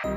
Good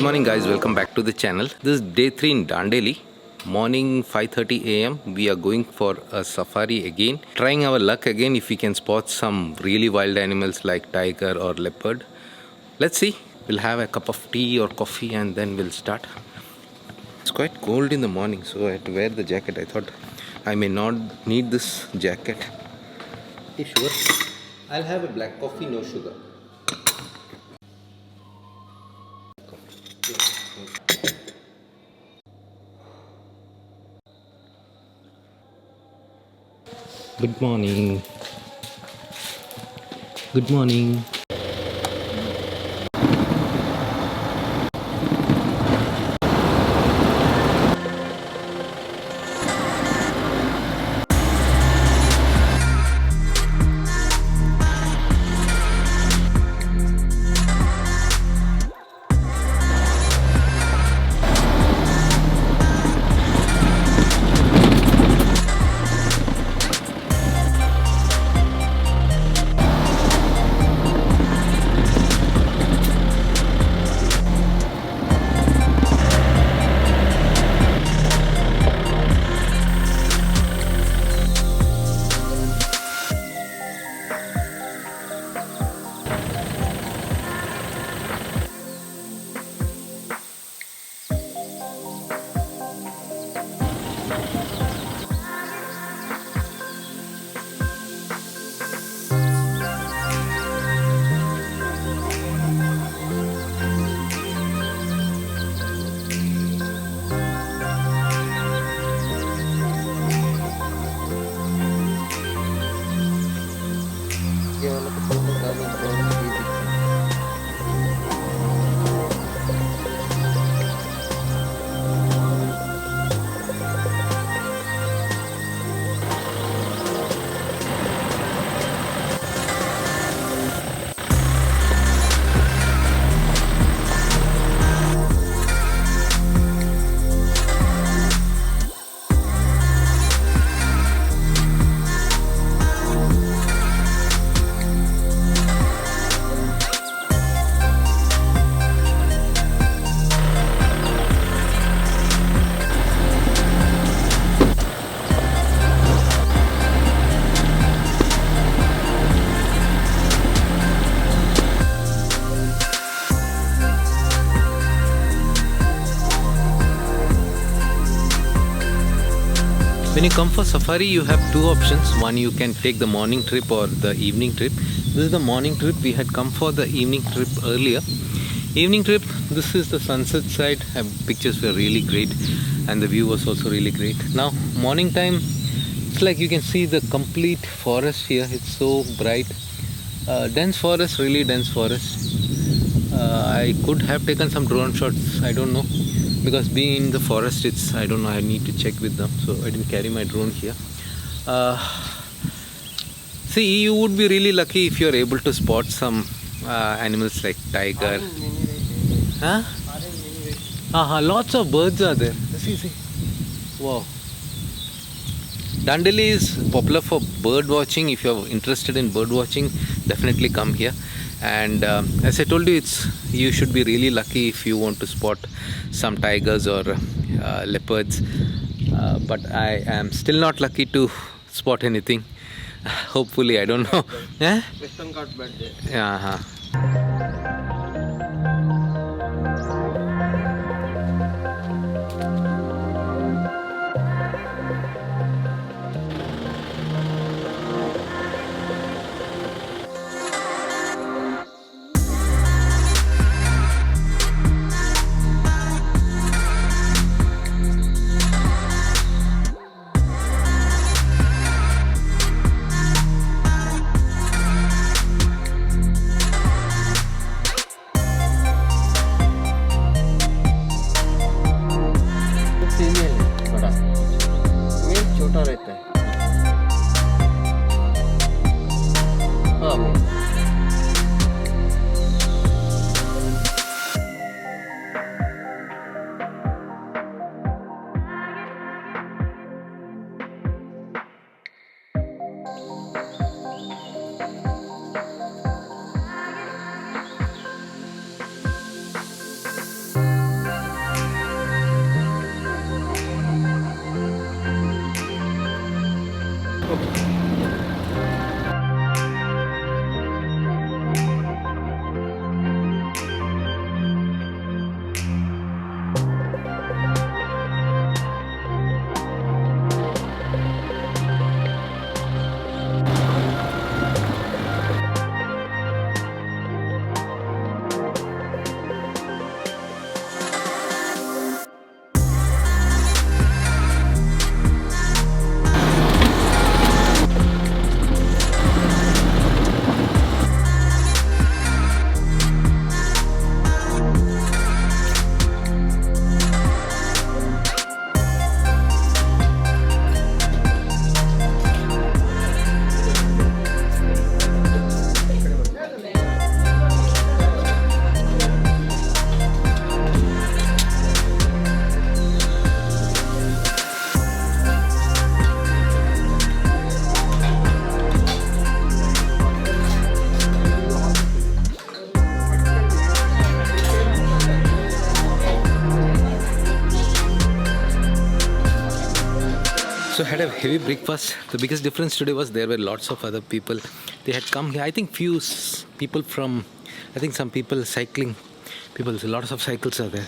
morning guys, welcome back to the channel. This is day 3 in Dandeli. Morning 5:30 a.m. We are going for a safari again. Trying our luck again if we can spot some really wild animals like tiger or leopard. Let's see. We'll have a cup of tea or coffee and then we'll start. It's quite cold in the morning, so I had to wear the jacket. I thought I may not need this jacket. Okay, sure. I'll have a black coffee, no sugar. Good morning. Good morning. When you come for safari, you have two options. One, you can take the morning trip or the evening trip. This is the morning trip. We had come for the evening trip earlier. Evening trip, this is the sunset side. Pictures were really great and the view was also really great. Now, morning time, it's like you can see the complete forest here. It's so bright. Dense forest, really dense forest. I could have taken some drone shots, I don't know. Because being in the forest, it's, I don't know, I need to check with them, so I didn't carry my drone here. See, you would be really lucky if you're able to spot some animals like tiger. Huh? Lots of birds are there. See. Wow. Dandeli is popular for bird watching. If you're interested in bird watching, definitely come here. And as I told you, you should be really lucky if you want to spot some tigers or leopards. But I am still not lucky to spot anything. Hopefully, I don't know. Western Ghats bed there. Yeah. So I had a heavy breakfast. The biggest difference today was there were lots of other people. They had come here. I think people from, I think some people cycling. People, lots of cycles are there.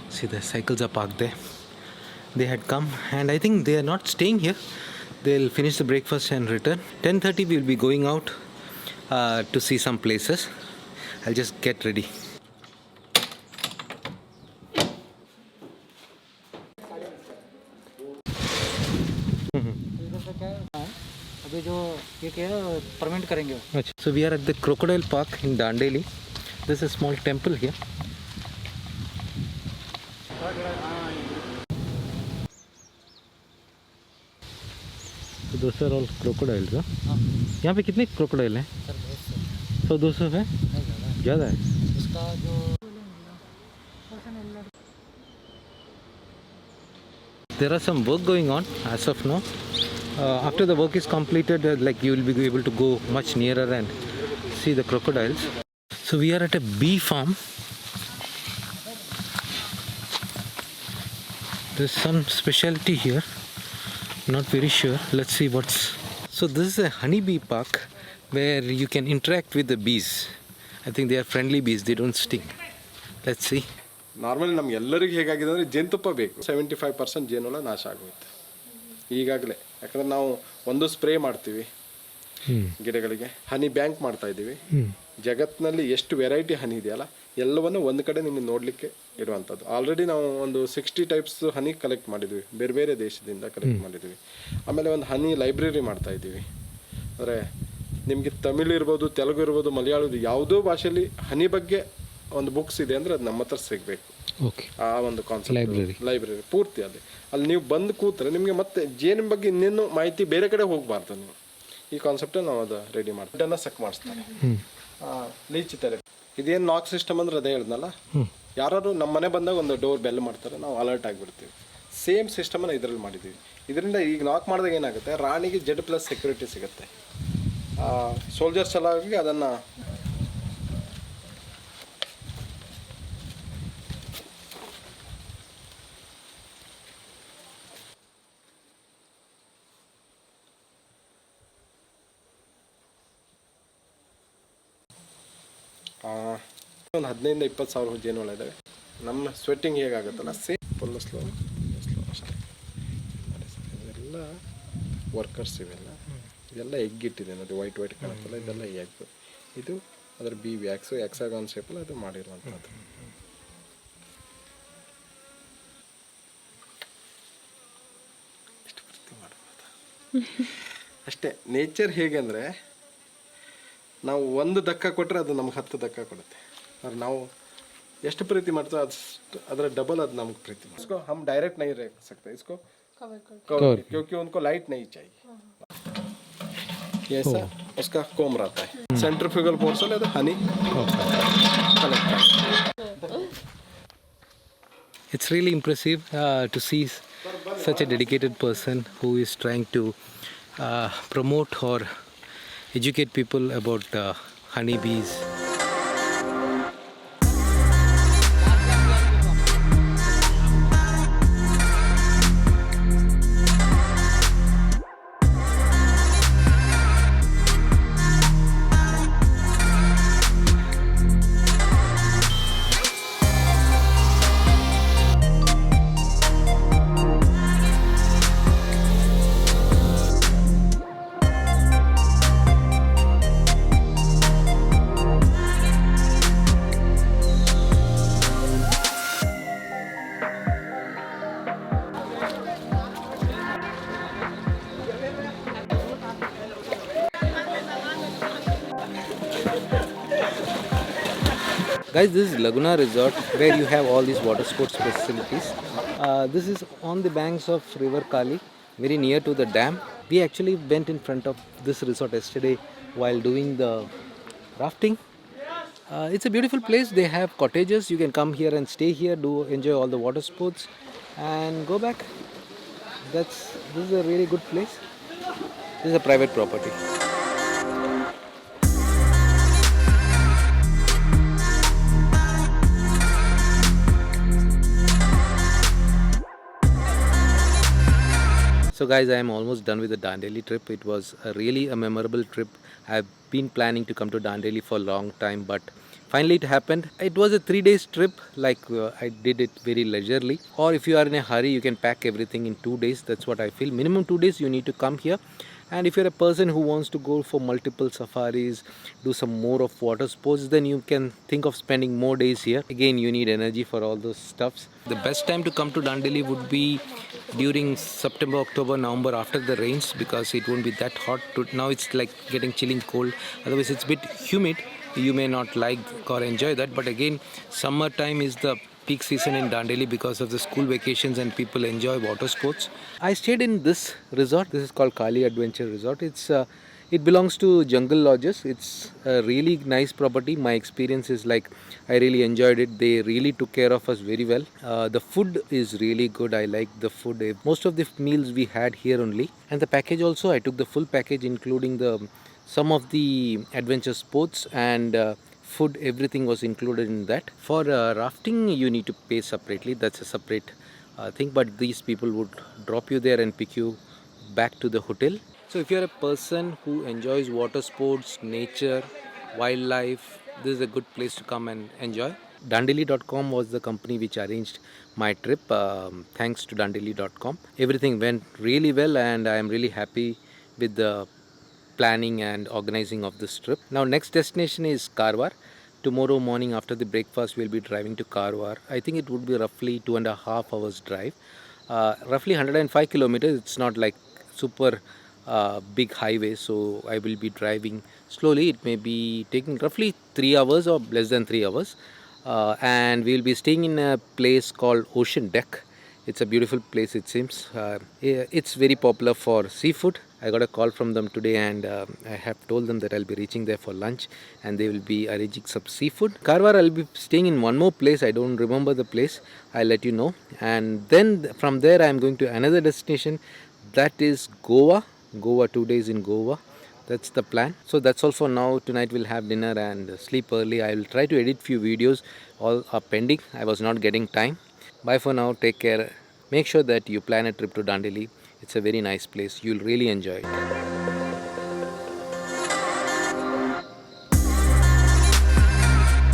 See, the cycles are parked there. They had come, and I think they are not staying here. They'll finish the breakfast and return. 10:30 we'll be going out to see some places. I'll just get ready. अभी जो ये क्या है payment करेंगे. So we are at the Crocodile Park in Dandeli. There's a small temple here. So those are all crocodiles. हाँ. यहाँ पे कितने crocodile हैं? सर 100-200 है? ज़्यादा है. उसका जो There are some work going on as of now. After the work is completed, like you will be able to go much nearer and see the crocodiles. So we are at a bee farm. There's some specialty here. Not very sure. Let's see what's. So this is a honeybee park where you can interact with the bees. I think they are friendly bees. They don't sting. Let's see. Normally ನಮ್ಗೆಲ್ಲರಿಗೂ ಹೇಗಾಗಿದೆ ಅಂದರೆ ಜೇನುತುಪ್ಪ ಬೇಕು. 75% ಜೇನುಳ ನಾಶ ಆಗೋಯ್ತು ಈಗಾಗಲೇ. ಯಾಕಂದರೆ ನಾವು ಒಂದು ಸ್ಪ್ರೇ ಮಾಡ್ತೀವಿ ಗಿಡಗಳಿಗೆ, ಹನಿ ಬ್ಯಾಂಕ್ ಮಾಡ್ತಾ ಇದ್ದೀವಿ. ಜಗತ್ತಿನಲ್ಲಿ ಎಷ್ಟು ವೆರೈಟಿ ಹನಿ ಇದೆಯಲ್ಲ ಎಲ್ಲವನ್ನು ಒಂದು ಕಡೆ ನಿಮಗೆ ನೋಡಲಿಕ್ಕೆ ಇರುವಂಥದ್ದು. ಆಲ್ರೆಡಿ ನಾವು ಒಂದು 60 ಟೈಪ್ಸ್ ಹನಿ ಕಲೆಕ್ಟ್ ಮಾಡಿದ್ವಿ, ಬೇರೆ ಬೇರೆ ದೇಶದಿಂದ ಕಲೆಕ್ಟ್ ಮಾಡಿದ್ವಿ. ಆಮೇಲೆ ಒಂದು ಹನಿ ಲೈಬ್ರರಿ ಮಾಡ್ತಾ ಇದ್ದೀವಿ. ಅಂದರೆ ನಿಮಗೆ ತಮಿಳು ಇರ್ಬೋದು, ತೆಲುಗು ಇರ್ಬೋದು, ಮಲಯಾಳದ ಯಾವುದೋ ಭಾಷೆಯಲ್ಲಿ ಹನಿ ಬಗ್ಗೆ ಒಂದು ಬುಕ್ಸ್ ಇದೆ ಅಂದರೆ ಅದು ನಮ್ಮ ಹತ್ರ ಸಿಗಬೇಕು. ಓಕೆ, ಆ ಒಂದು ಕಾನ್ಸೆಪ್ಟ್ ಲೈಬ್ರರಿ ಪೂರ್ತಿ ಅಲ್ಲಿ ನೀವು ಬಂದು ಕೂತ್ರೆ ನಿಮಗೆ ಮತ್ತೆ ಜೇನಿನ ಬಗ್ಗೆ ಇನ್ನೇನು ಮಾಹಿತಿ ಬೇರೆ ಕಡೆ ಹೋಗಬಾರ್ದು. ನೀವು ಈ ಕಾನ್ಸೆಪ್ಟನ್ನು ನಾವು ಅದು ರೆಡಿ ಮಾಡ್ತೀವಿ. ಇದನ್ನು ಸಕ್ ಮಾಡಿಸ್ತಾರೆ, ಲೀಚ್ ಥೆರಪಿ. ಇದೇನು ನಾಕ್ ಸಿಸ್ಟಮ್ ಅಂದ್ರೆ ಅದೇ ಹೇಳಿದ್ನಲ್ಲ, ಯಾರು ನಮ್ಮ ಮನೆ ಬಂದಾಗ ಒಂದು ಡೋರ್ ಬೆಲ್ ಮಾಡ್ತಾರೆ, ನಾವು ಅಲರ್ಟ್ ಆಗಿಬಿಡ್ತೀವಿ. ಸೇಮ್ ಸಿಸ್ಟಮನ್ನು ಇದರಲ್ಲಿ ಮಾಡಿದ್ದೀವಿ. ಇದರಿಂದ ಈಗ ನಾಕ್ ಮಾಡಿದಾಗ ಏನಾಗುತ್ತೆ, ರಾಣಿಗೆ Z+ ಸೆಕ್ಯೂರಿಟಿ ಸಿಗುತ್ತೆ. ಸೋಲ್ಜರ್ಸ್ ಎಲ್ಲ ಆಗಿ ಅದನ್ನು ಒಂದು 15,000-20 ಸಾವಿರ ಜೇನುಳ ಇದ್ದಾವೆ. ನಮ್ಮ ಸ್ವೆಟ್ಟಿಂಗ್ ಹೇಗಾಗುತ್ತಲ್ಲ ಸೇಮ್ ಫುಲ್ ಸ್ಲೋ ಅಷ್ಟೇ. ಇದೆಲ್ಲ ವರ್ಕರ್ಸ್ ಇದೆಲ್ಲ ಎಗ್ ಇಟ್ಟಿದೆ ನೋಡಿ, ವೈಟ್ ಕಾಣುತ್ತಲ್ಲ, ಇದೆಲ್ಲ ಎಗ್. ಇದು ಅದರ ಬಿ ವ್ಯಾಕ್ಸು ಎಕ್ಸಾಗಾನ್ ಶೇಪಲ್ಲಿ ಅದು ಮಾಡಿರುವಂಥದ್ದು. ಇಷ್ಟು ಪ್ರೀತಿ ಮಾಡ್ಬೋದು ಅಷ್ಟೇ. ನೇಚರ್ ಹೇಗೆ ಅಂದರೆ, ನಾವು ಒಂದು ಧಕ್ಕ ಕೊಟ್ಟರೆ ಅದು ನಮ್ಗೆ 10 ಧಕ್ಕ ಕೊಡುತ್ತೆ. और ನಾವು ಎಷ್ಟು ಪ್ರೀತಿ ಮಾಡ್ತೀವಿ ಅಷ್ಟು ಅದರ ಡಬल ಅದು नमक प्रीति. इसको हम डायरेक्ट नहीं रख सकते, इसको कवर क्योंकि उनको लाइट नहीं चाहिए. ऐसा उसका कोम रहता है. सेंट्रीफ्यूगल फोर्स है, Honey It's really impressive to see such a dedicated person who is trying to promote or educate people about honeybees. Guys, this is Laguna resort where you have all these water sports facilities. This is on the banks of river Kali, very near to the dam. We actually went in front of this resort yesterday while doing the rafting. It's a beautiful place. They have cottages. You can come here and stay here, enjoy all the water sports and go back. This is a really good place. This is a private property. So guys, I am almost done with the Dandeli trip. It was really a memorable trip. I've been planning to come to Dandeli for a long time, but finally it happened. It was a 3 days trip, like I did it very leisurely. Or if you are in a hurry, you can pack everything in 2 days. That's what I feel. Minimum 2 days you need to come here. And if you're a person who wants to go for multiple safaris, do some more of water sports, then you can think of spending more days here. Again, you need energy for all those stuffs. The best time to come to Dandeli would be during September, October, November, after the rains, because it won't be that hot. Now it's like getting chilling cold. Otherwise, it's a bit humid. You may not like or enjoy that. But again, summertime is the peak season in Dandeli because of the school vacations and people enjoy water sports. I stayed in this resort. This is called Kali Adventure Resort. It belongs to Jungle Lodges. It's a really nice property. My experience is like I really enjoyed it. They really took care of us very well. The food is really good. I like the food. Most of the meals we had here only. And the package also, I took the full package including some of the adventure sports and food. Everything was included in that. For rafting you need to pay separately. That's a separate thing, but these people would drop you there and pick you back to the hotel. So if you're a person who enjoys water sports, nature, wildlife, this is a good place to come and enjoy. Dandeli.com was the company which arranged my trip. Thanks to Dandeli.com, everything went really well and I am really happy with the planning and organizing of this trip. Now next destination is Karwar. Tomorrow morning after the breakfast we'll be driving to Karwar. I think it would be roughly 2.5 hours drive. Roughly 105 kilometers. It's not like super big highway, so I will be driving slowly. It may be taking roughly 3 hours or less than 3 hours. And we'll be staying in a place called Ocean Deck. It's a beautiful place, it seems. It's very popular for seafood. I got a call from them today and I have told them that I'll be reaching there for lunch and they will be arranging some seafood. Karwar, I'll be staying in one more place. I don't remember the place. I'll let you know. And then from there I'm going to another destination, that is Goa. 2 days in Goa. That's the plan. So that's all for now. Tonight we'll have dinner and sleep early. I will try to edit few videos. All are pending. I was not getting time. Bye for now. Take care. Make sure that you plan a trip to Dandeli. It's a very nice place. You'll really enjoy it.